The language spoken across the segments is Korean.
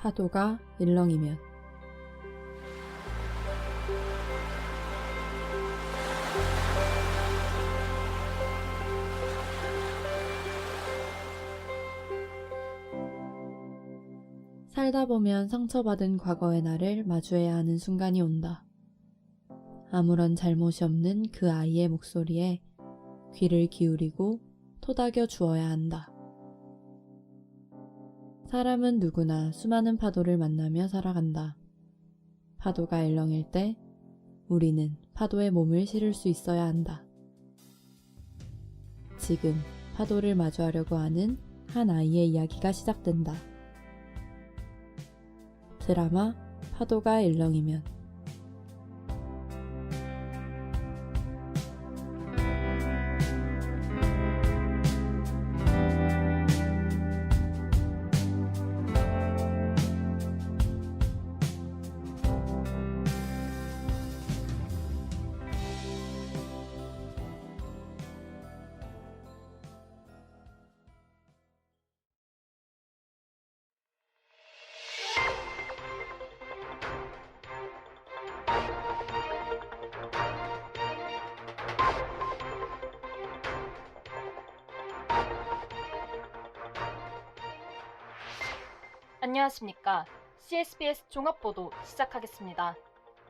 파도가 일렁이면. 살다 보면 상처받은 과거의 나를 마주해야 하는 순간이 온다. 아무런 잘못이 없는 그 아이의 목소리에 귀를 기울이고 토닥여 주어야 한다. 사람은 누구나 수많은 파도를 만나며 살아간다. 파도가 일렁일 때 우리는 파도에 몸을 실을 수 있어야 한다. 지금 파도를 마주하려고 하는 한 아이의 이야기가 시작된다. 드라마 파도가 일렁이면. 안녕하십니까. CSBS 종합보도 시작하겠습니다.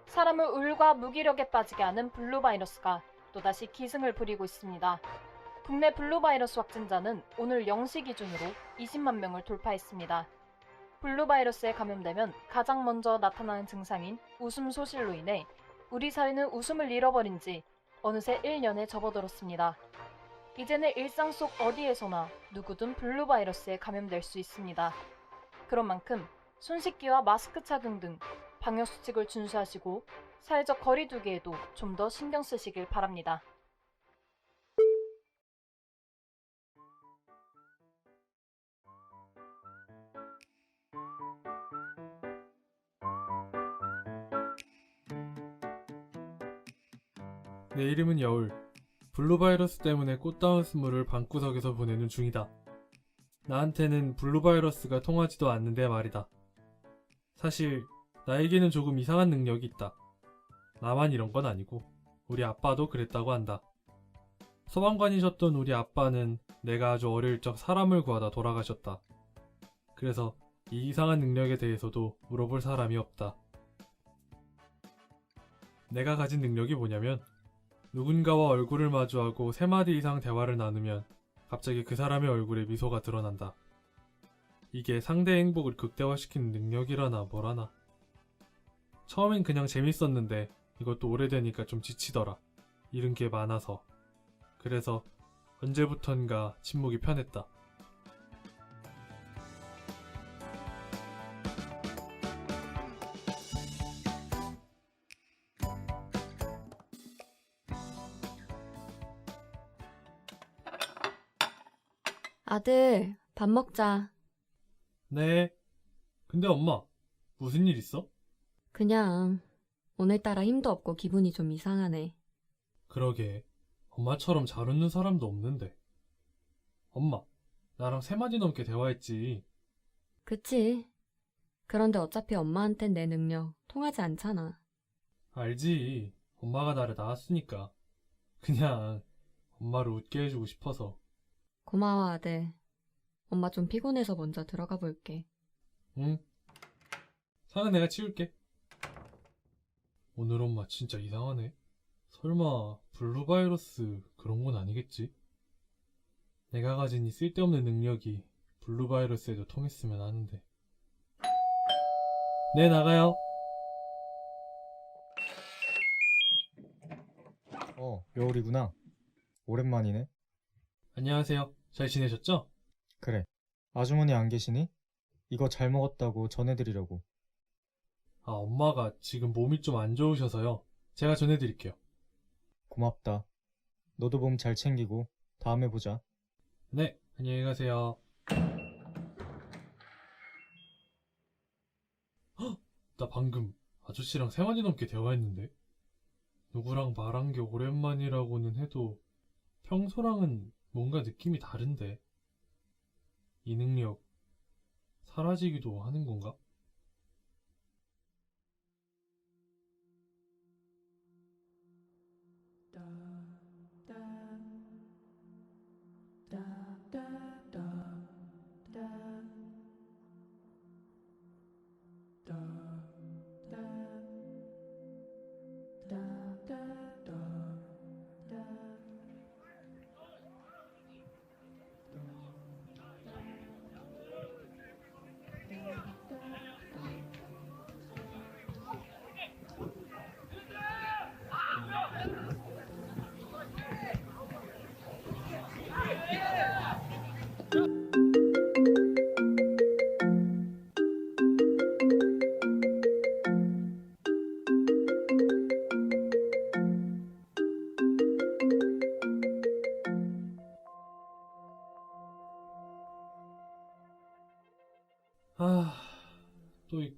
사람을 울과 무기력에 빠지게 하는 블루바이러스가 또다시 기승을 부리고 있습니다. 국내 블루바이러스 확진자는 오늘 0시 기준으로 20만 명을 돌파했습니다. 블루바이러스에 감염되면 가장 먼저 나타나는 증상인 웃음 소실로 인해 우리 사회는 웃음을 잃어버린 지 어느새 1년에 접어들었습니다. 이제는 일상 속 어디에서나 누구든 블루바이러스에 감염될 수 있습니다. 그런 만큼 손 씻기와 마스크 착용 등 방역수칙을 준수하시고 사회적 거리 두기에도 좀 더 신경 쓰시길 바랍니다. 내 이름은 여울. 블루바이러스 때문에 꽃다운 스물을 방구석에서 보내는 중이다. 나한테는 블루바이러스가 통하지도 않는데 말이다. 사실 나에게는 조금 이상한 능력이 있다. 나만 이런 건 아니고 우리 아빠도 그랬다고 한다. 소방관이셨던 우리 아빠는 내가 아주 어릴 적 사람을 구하다 돌아가셨다. 그래서 이 이상한 능력에 대해서도 물어볼 사람이 없다. 내가 가진 능력이 뭐냐면 누군가와 얼굴을 마주하고 3마디 이상 대화를 나누면 갑자기 그 사람의 얼굴에 미소가 드러난다. 이게 상대의 행복을 극대화시키는 능력이라나 뭐라나. 처음엔 그냥 재밌었는데 이것도 오래되니까 좀 지치더라. 잃은 게 많아서. 그래서 언제부턴가 침묵이 편했다. 아들, 밥 먹자. 네. 근데 엄마, 무슨 일 있어? 그냥 오늘따라 힘도 없고 기분이 좀 이상하네. 그러게. 엄마처럼 잘 웃는 사람도 없는데. 엄마, 나랑 3마디 넘게 대화했지. 그치? 그런데 어차피 엄마한텐 내 능력 통하지 않잖아. 알지. 엄마가 나를 낳았으니까. 그냥 엄마를 웃게 해주고 싶어서. 고마워, 아들. 엄마 좀 피곤해서 먼저 들어가 볼게. 응. 상은 내가 치울게. 오늘 엄마 진짜 이상하네. 설마 블루바이러스 그런 건 아니겠지? 내가 가진 이 쓸데없는 능력이 블루바이러스에도 통했으면 하는데. 네, 나가요. 여울이구나. 오랜만이네. 안녕하세요. 잘 지내셨죠? 그래. 아주머니 안 계시니? 이거 잘 먹었다고 전해드리려고. 아, 엄마가 지금 몸이 좀 안 좋으셔서요. 제가 전해드릴게요. 고맙다. 너도 몸 잘 챙기고 다음에 보자. 네, 안녕히 가세요. 헉! 나 방금 아저씨랑 3마디 넘게 대화했는데? 누구랑 말한 게 오랜만이라고는 해도 평소랑은 뭔가 느낌이 다른데. 이 능력 사라지기도 하는 건가?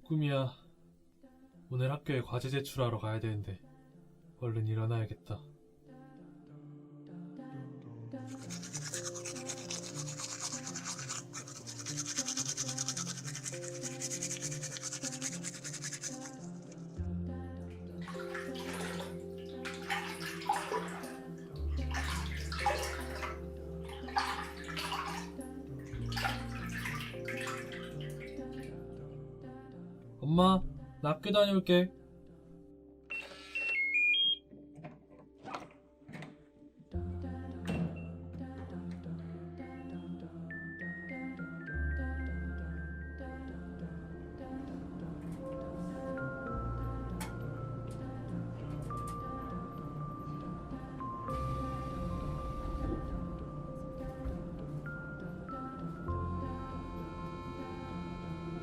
꿈이야. 오늘 학교에 과제 제출하러 가야 되는데 얼른 일어나야겠다. 엄마, 나 학교 다녀올게.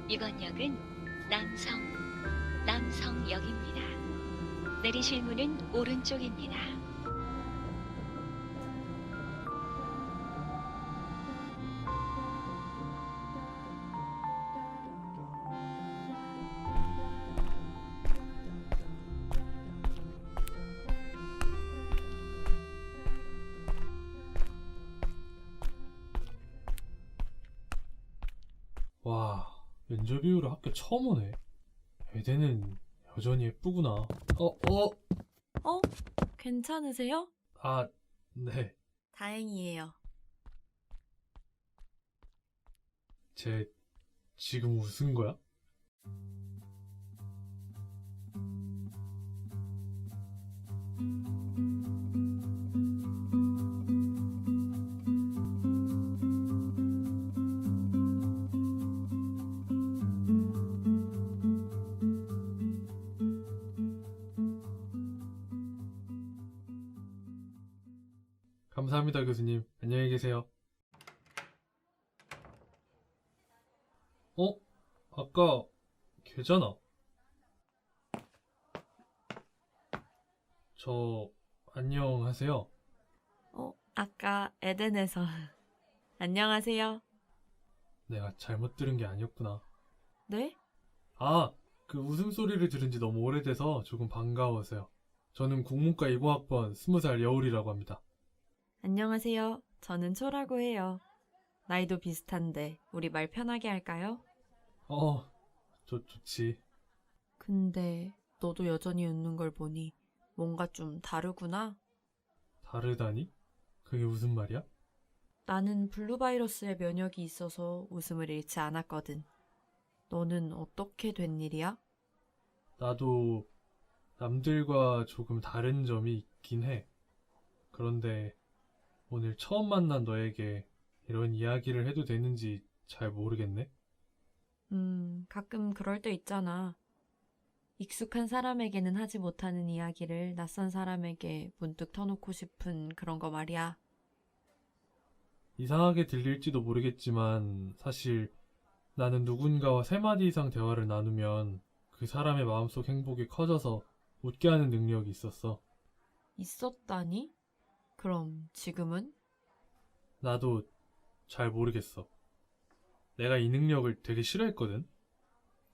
이번 역은 남성역입니다. 내리실 문은 오른쪽입니다. 와, 면접 이후로 학교 처음 오네. 애대는 여전히 예쁘구나. 괜찮으세요? 아, 네. 다행이에요. 쟤 지금 웃은 거야? 감사합니다, 교수님. 안녕히 계세요. 아까 걔잖아. 저 안녕하세요. 아까 에덴에서. 안녕하세요. 내가 잘못 들은 게 아니었구나. 네? 아, 그 웃음소리를 들은 지 너무 오래돼서 조금 반가워서요. 저는 국문과 20학번 20살 여울이라고 합니다. 안녕하세요. 저는 초라고 해요. 나이도 비슷한데 우리 말 편하게 할까요? 좋지. 근데 너도 여전히 웃는 걸 보니 뭔가 좀 다르구나. 다르다니? 그게 무슨 말이야? 나는 블루바이러스에 면역이 있어서 웃음을 잃지 않았거든. 너는 어떻게 된 일이야? 나도 남들과 조금 다른 점이 있긴 해. 그런데 오늘 처음 만난 너에게 이런 이야기를 해도 되는지 잘 모르겠네. 가끔 그럴 때 있잖아. 익숙한 사람에게는 하지 못하는 이야기를 낯선 사람에게 문득 터놓고 싶은 그런 거 말이야. 이상하게 들릴지도 모르겠지만 사실 나는 누군가와 3마디 이상 대화를 나누면 그 사람의 마음속 행복이 커져서 웃게 하는 능력이 있었어. 있었다니? 그럼 지금은? 나도 잘 모르겠어. 내가 이 능력을 되게 싫어했거든.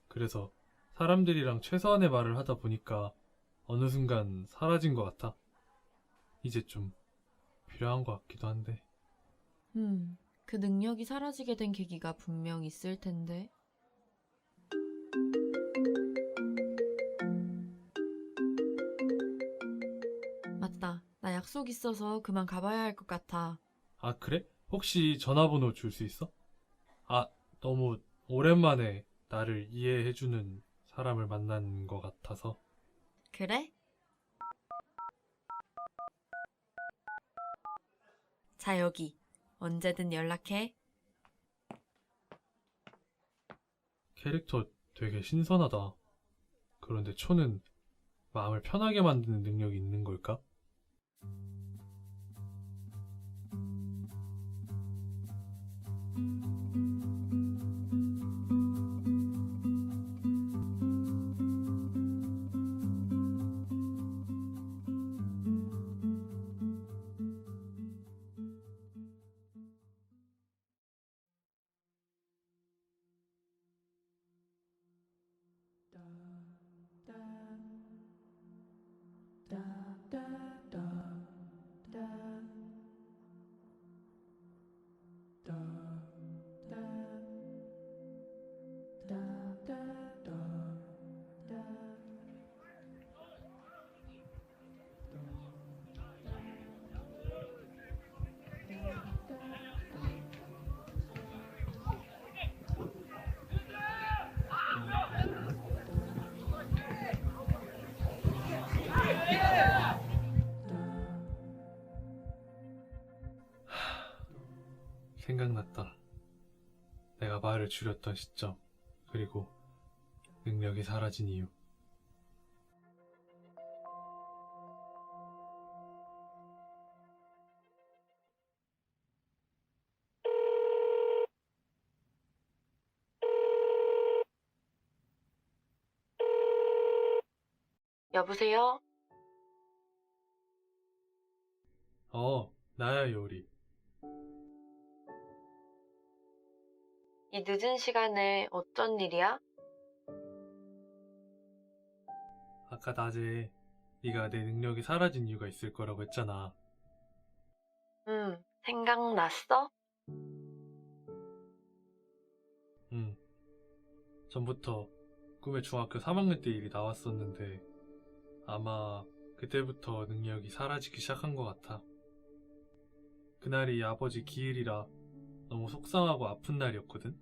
그래서 사람들이랑 최소한의 말을 하다 보니까 어느 순간 사라진 것 같아. 이제 좀 필요한 것 같기도 한데. 그 능력이 사라지게 된 계기가 분명 있을 텐데. 맞다. 나 약속 있어서 그만 가봐야 할 것 같아. 아, 그래? 혹시 전화번호 줄 수 있어? 너무 오랜만에 나를 이해해주는 사람을 만난 것 같아서. 그래? 자, 여기. 언제든 연락해. 캐릭터 되게 신선하다. 그런데 초는 마음을 편하게 만드는 능력이 있는 걸까? 생각났다. 내가 말을 줄였던 시점, 그리고 능력이 사라진 이유. 여보세요? 나야, 요리. 이 늦은 시간에 어쩐 일이야? 아까 낮에 네가 내 능력이 사라진 이유가 있을 거라고 했잖아. 생각났어? 전부터 꿈에 중학교 3학년 때 일이 나왔었는데 아마 그때부터 능력이 사라지기 시작한 것 같아. 그날이 아버지 기일이라 너무 속상하고 아픈 날이었거든.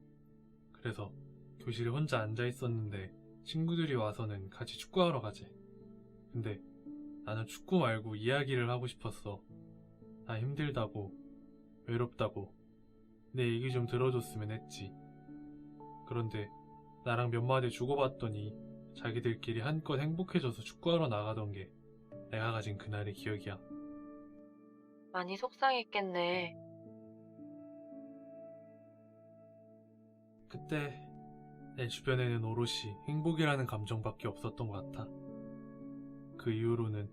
그래서 교실에 혼자 앉아 있었는데 친구들이 와서는 같이 축구하러 가재. 근데 나는 축구 말고 이야기를 하고 싶었어. 나 힘들다고, 외롭다고, 내 얘기 좀 들어줬으면 했지. 그런데 나랑 몇 마디 주고받더니 자기들끼리 한껏 행복해져서 축구하러 나가던 게 내가 가진 그날의 기억이야. 많이 속상했겠네. 그때 내 주변에는 오롯이 행복이라는 감정밖에 없었던 것 같아. 그 이후로는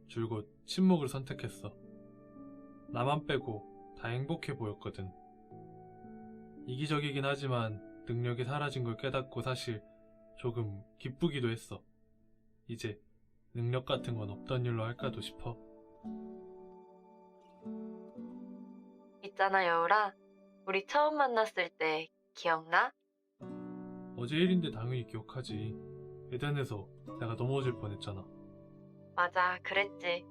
줄곧 침묵을 선택했어. 나만 빼고 다 행복해 보였거든. 이기적이긴 하지만 능력이 사라진 걸 깨닫고 사실 조금 기쁘기도 했어. 이제 능력 같은 건 없던 일로 할까도 싶어. 있잖아, 여울아. 우리 처음 만났을 때 기억나? 어제 일인데 당연히 기억하지. 에덴에서 내가 넘어질 뻔했잖아. 맞아, 그랬지.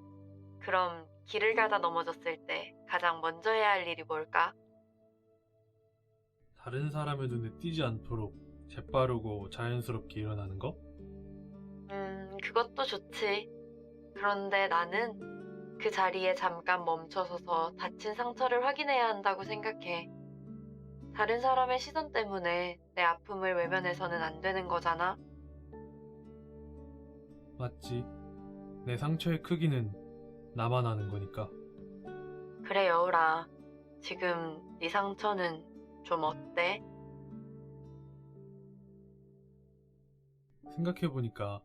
그럼 길을 가다 넘어졌을 때 가장 먼저 해야 할 일이 뭘까? 다른 사람의 눈에 띄지 않도록 재빠르고 자연스럽게 일어나는 거? 그것도 좋지. 그런데 나는 그 자리에 잠깐 멈춰서서 다친 상처를 확인해야 한다고 생각해. 다른 사람의 시선 때문에 내 아픔을 외면해서는 안 되는 거잖아. 맞지. 내 상처의 크기는 나만 아는 거니까. 그래, 여울아. 지금 네 상처는 좀 어때? 생각해보니까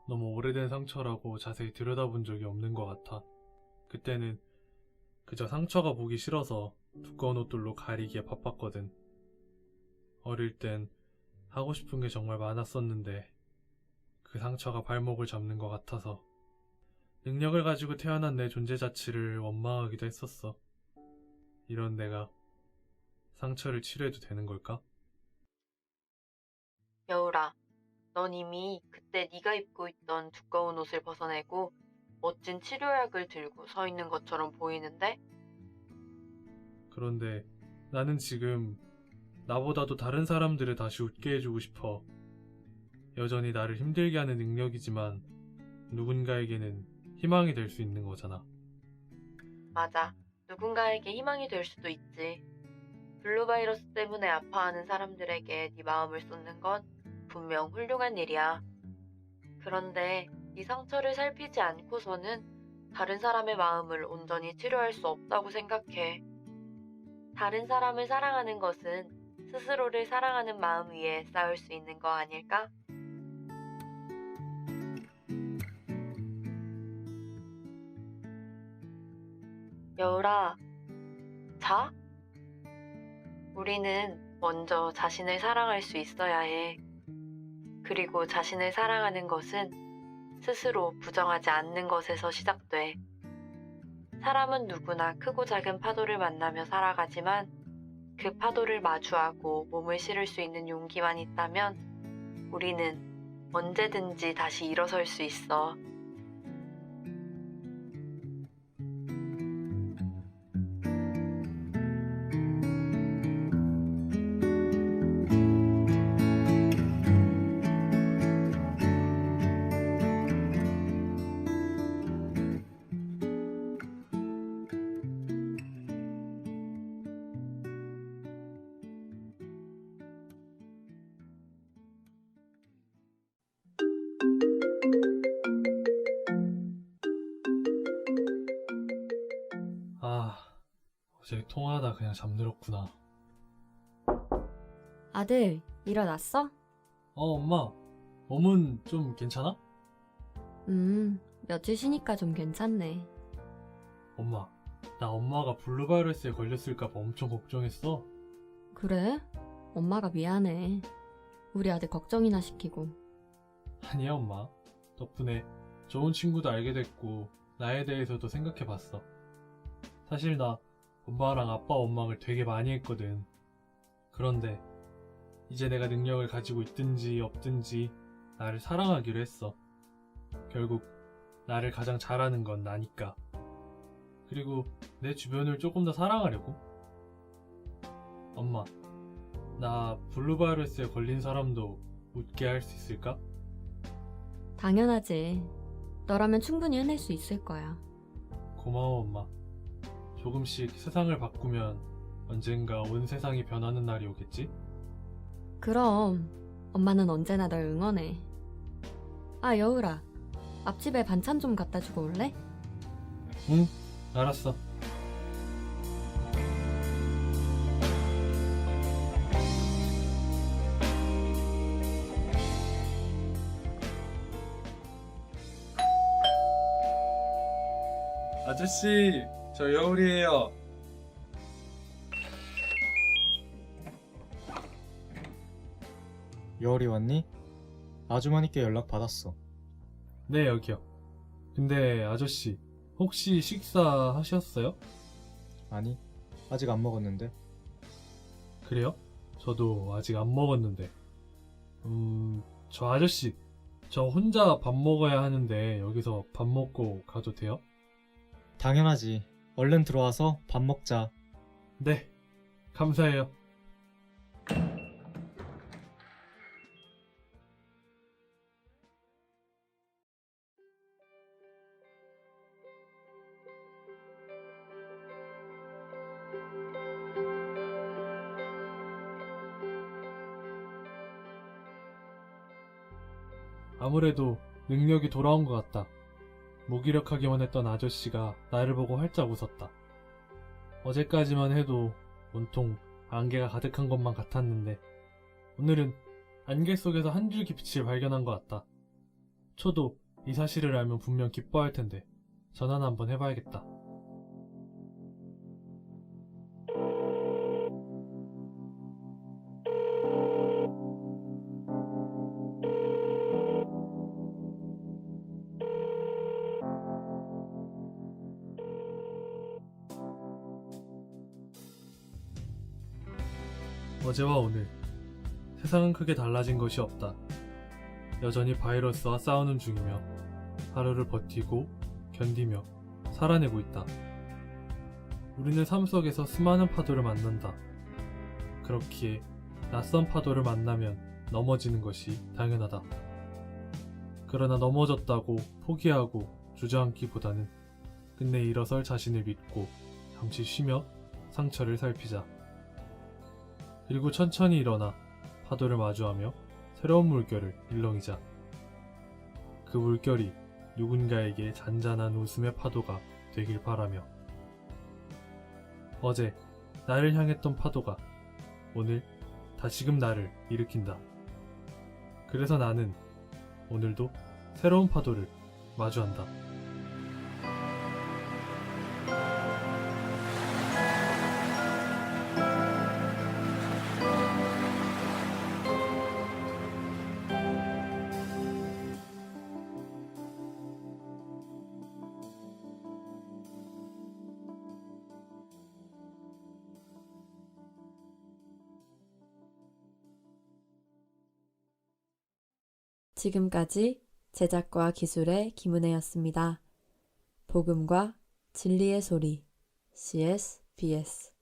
너무 오래된 상처라고 자세히 들여다본 적이 없는 것 같아. 그때는 그저 상처가 보기 싫어서 두꺼운 옷들로 가리기에 바빴거든. 어릴 땐 하고 싶은 게 정말 많았었는데 그 상처가 발목을 잡는 것 같아서 능력을 가지고 태어난 내 존재 자체를 원망하기도 했었어. 이런 내가 상처를 치료해도 되는 걸까? 여울아, 넌 이미 그때 네가 입고 있던 두꺼운 옷을 벗어내고 멋진 치료약을 들고 서 있는 것처럼 보이는데? 그런데 나는 지금 나보다도 다른 사람들을 다시 웃게 해주고 싶어. 여전히 나를 힘들게 하는 능력이지만 누군가에게는 희망이 될 수 있는 거잖아. 맞아. 누군가에게 희망이 될 수도 있지. 블루바이러스 때문에 아파하는 사람들에게 네 마음을 쏟는 건 분명 훌륭한 일이야. 그런데 네 상처를 살피지 않고서는 다른 사람의 마음을 온전히 치료할 수 없다고 생각해. 다른 사람을 사랑하는 것은 스스로를 사랑하는 마음 위에 쌓을 수 있는 거 아닐까? 여울아, 자? 우리는 먼저 자신을 사랑할 수 있어야 해. 그리고 자신을 사랑하는 것은 스스로 부정하지 않는 것에서 시작돼. 사람은 누구나 크고 작은 파도를 만나며 살아가지만 그 파도를 마주하고 몸을 실을 수 있는 용기만 있다면 우리는 언제든지 다시 일어설 수 있어. 어제 통화하다 그냥 잠들었구나. 아들, 일어났어? 엄마. 몸은 좀 괜찮아? 며칠 쉬니까 좀 괜찮네. 엄마, 나 엄마가 블루바이러스에 걸렸을까봐 엄청 걱정했어. 그래? 엄마가 미안해. 우리 아들 걱정이나 시키고. 아니야, 엄마. 덕분에 좋은 친구도 알게 됐고, 나에 대해서도 생각해봤어. 사실 나 엄마랑 아빠 원망을 되게 많이 했거든. 그런데 이제 내가 능력을 가지고 있든지 없든지 나를 사랑하기로 했어. 결국 나를 가장 잘하는 건 나니까. 그리고 내 주변을 조금 더 사랑하려고. 엄마, 나 블루바이러스에 걸린 사람도 웃게 할 수 있을까? 당연하지. 너라면 충분히 해낼 수 있을 거야. 고마워, 엄마. 조금씩 세상을 바꾸면 언젠가 온 세상이 변하는 날이 오겠지? 그럼 엄마는 언제나 널 응원해. 아, 여울아. 앞집에 반찬 좀 갖다 주고 올래? 응, 알았어. 아저씨, 저 여울이에요. 여울이 왔니? 아주머니께 연락 받았어. 네, 여기요. 근데 아저씨, 혹시 식사하셨어요? 아니, 아직 안 먹었는데. 그래요? 저도 아직 안 먹었는데. 저 아저씨, 저 혼자 밥 먹어야 하는데 여기서 밥 먹고 가도 돼요? 당연하지. 얼른 들어와서 밥 먹자. 네, 감사해요. 아무래도 능력이 돌아온 것 같다. 무기력하기만 했던 아저씨가 나를 보고 활짝 웃었다. 어제까지만 해도 온통 안개가 가득한 것만 같았는데 오늘은 안개 속에서 한 줄기 빛을 발견한 것 같다. 초도 이 사실을 알면 분명 기뻐할 텐데 전화나 한번 해봐야겠다. 어제와 오늘 세상은 크게 달라진 것이 없다. 여전히 바이러스와 싸우는 중이며 하루를 버티고 견디며 살아내고 있다. 우리는 삶 속에서 수많은 파도를 만난다. 그렇기에 낯선 파도를 만나면 넘어지는 것이 당연하다. 그러나 넘어졌다고 포기하고 주저앉기보다는 끝내 일어설 자신을 믿고 잠시 쉬며 상처를 살피자. 그리고 천천히 일어나 파도를 마주하며 새로운 물결을 일렁이자. 그 물결이 누군가에게 잔잔한 웃음의 파도가 되길 바라며. 어제 나를 향했던 파도가 오늘 다시금 나를 일으킨다. 그래서 나는 오늘도 새로운 파도를 마주한다. 지금까지 제작과 기술의 김은혜였습니다. 복음과 진리의 소리 CSBS